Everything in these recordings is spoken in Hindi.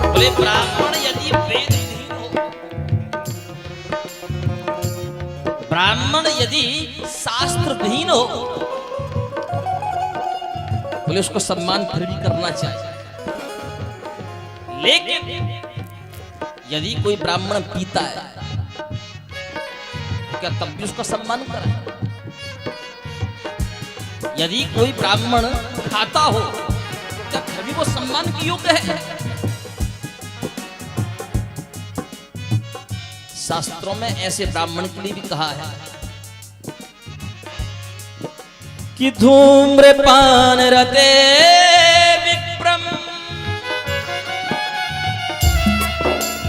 बोले ब्राह्मण यदि वेदहीन हो, ब्राह्मण यदि शास्त्रहीन हो, बोले उसको सम्मान फिर भी करना चाहिए। लेकिन यदि कोई ब्राह्मण पीता है तो क्या तब भी उसका सम्मान करें? यदि कोई ब्राह्मण खाता हो तो क्या फिर भी वो सम्मान के योग्य है? शास्त्रों में ऐसे ब्राह्मण के लिए भी कहा है कि धूम्रपान रते विप्रम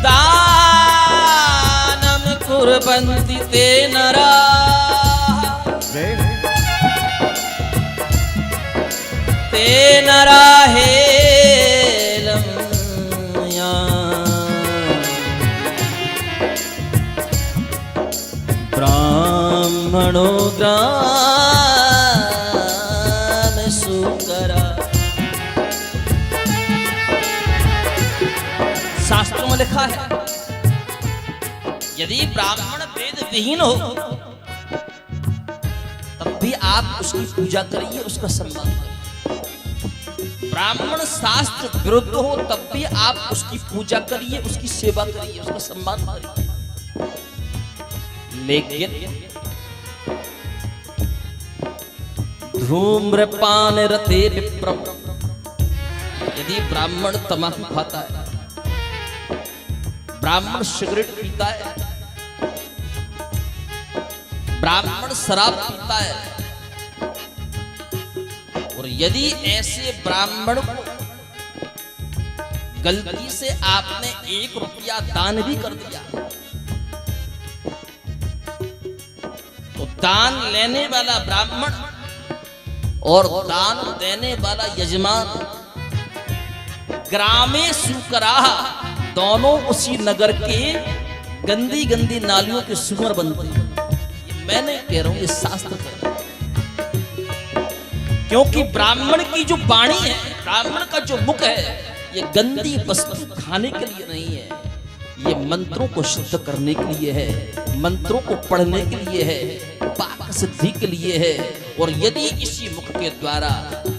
दानम कुर्वन्ति ते नरा ते नरा हेलम ब्राह्मणो ग्राम सुकरा। शास्त्रों में लिखा है यदि ब्राह्मण वेद विहीन हो तब भी आप उसकी पूजा करिए, उसका सम्मान करिए। ब्राह्मण शास्त्र विरुद्ध हो तब भी आप उसकी पूजा करिए, उसकी सेवा करिए, उसका सम्मान करिए। लेकिन धूम्रपान रते विप्रम, यदि ब्राह्मण तंबाकू खाता है, ब्राह्मण सिगरेट पीता है, ब्राह्मण शराब पीता है, और यदि ऐसे ब्राह्मण को गलती से आपने 1 रुपया दान भी कर दिया तो दान लेने वाला ब्राह्मण और दान देने वाला यजमान ग्रामे सुकराह दोनों उसी नगर के गंदी गंदी नालियों के सुअर बनते हैं। मैं नहीं कह रहा हूं, ये शास्त्र कह रहा है। क्योंकि ब्राह्मण की जो वाणी है, ब्राह्मण का जो मुख है, ये गंदी वस्तु खाने के लिए नहीं है, ये मंत्रों को शुद्ध करने के लिए है, मंत्रों को पढ़ने के लिए है, पाक सिद्धि के लिए है। और यदि इसी मुख के द्वारा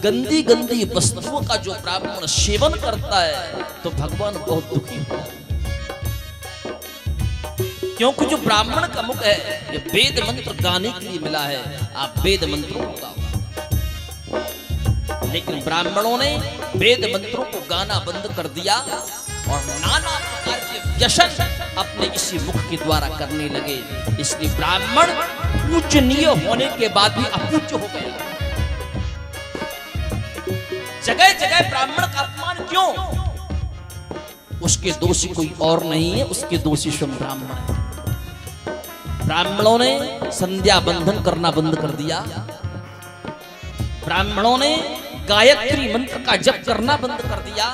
गंदी गंदी वस्तुओं का जो ब्राह्मण सेवन करता है तो भगवान बहुत दुखी होता है। क्योंकि जो ब्राह्मण का मुख है ये वेद मंत्र गाने के लिए मिला है, आप वेद मंत्रों को गाओ। लेकिन ब्राह्मणों ने वेद मंत्रों को गाना बंद कर दिया और नाना प्रकार के व्यसन अपने इसी मुख के द्वारा करने लगे। इसलिए ब्राह्मण पूजनीय होने के बाद भी अपूज्य हो गया। जगह जगह ब्राह्मण का अपमान क्यों? उसके दोषी कोई और नहीं है, उसके दोषी स्वयं ब्राह्मण है। ब्राह्मणों ने संध्या बंधन करना बंद कर दिया, ब्राह्मणों ने गायत्री मंत्र का जप करना बंद कर दिया,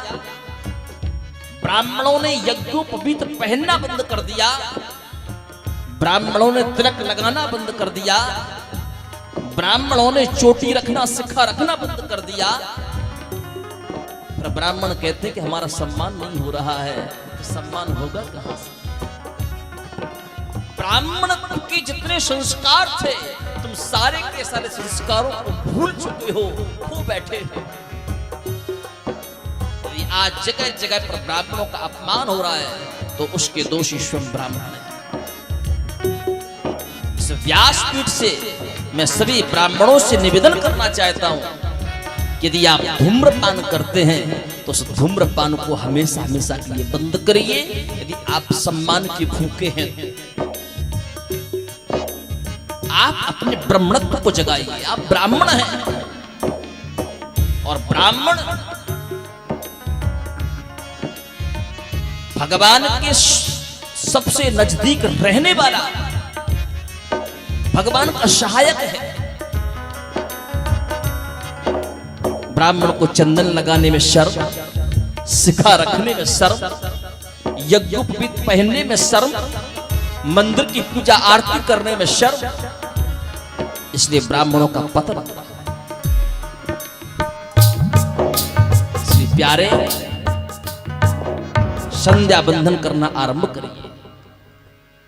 ब्राह्मणों ने यज्ञोपवीत पहनना बंद कर दिया, ब्राह्मणों ने तिलक लगाना बंद कर दिया, ब्राह्मणों ने चोटी रखना सिक्का रखना बंद कर दिया। पर ब्राह्मण कहते हैं कि हमारा सम्मान नहीं हो रहा है, तो सम्मान होगा कहां से? ब्राह्मण के जितने संस्कार थे तुम सारे के सारे संस्कारों को भूल चुके हो, खो बैठे हो। आज जगह जगह पर ब्राह्मणों का अपमान हो रहा है तो उसके दोषी स्वयं ब्राह्मण है। इस व्यासपीठ से मैं सभी ब्राह्मणों से निवेदन करना चाहता हूं, यदि आप धूम्रपान करते हैं तो उस धूम्रपान को हमेशा हमेशा के लिए बंद करिए। यदि आप सम्मान के भूखे हैं, आप अपने ब्राह्मणत्व को जगाइए। आप ब्राह्मण हैं और ब्राह्मण भगवान के सबसे नजदीक रहने वाला, भगवान का सहायक है। ब्राह्मण को चंदन लगाने में शर्म, शिखा रखने में शर्म, यज्ञोपवीत पहनने में शर्म, मंदिर की पूजा आरती करने में शर्म। इसलिए ब्राह्मणों का पतन, प्यारे संध्या बंधन करना आरंभ करिए।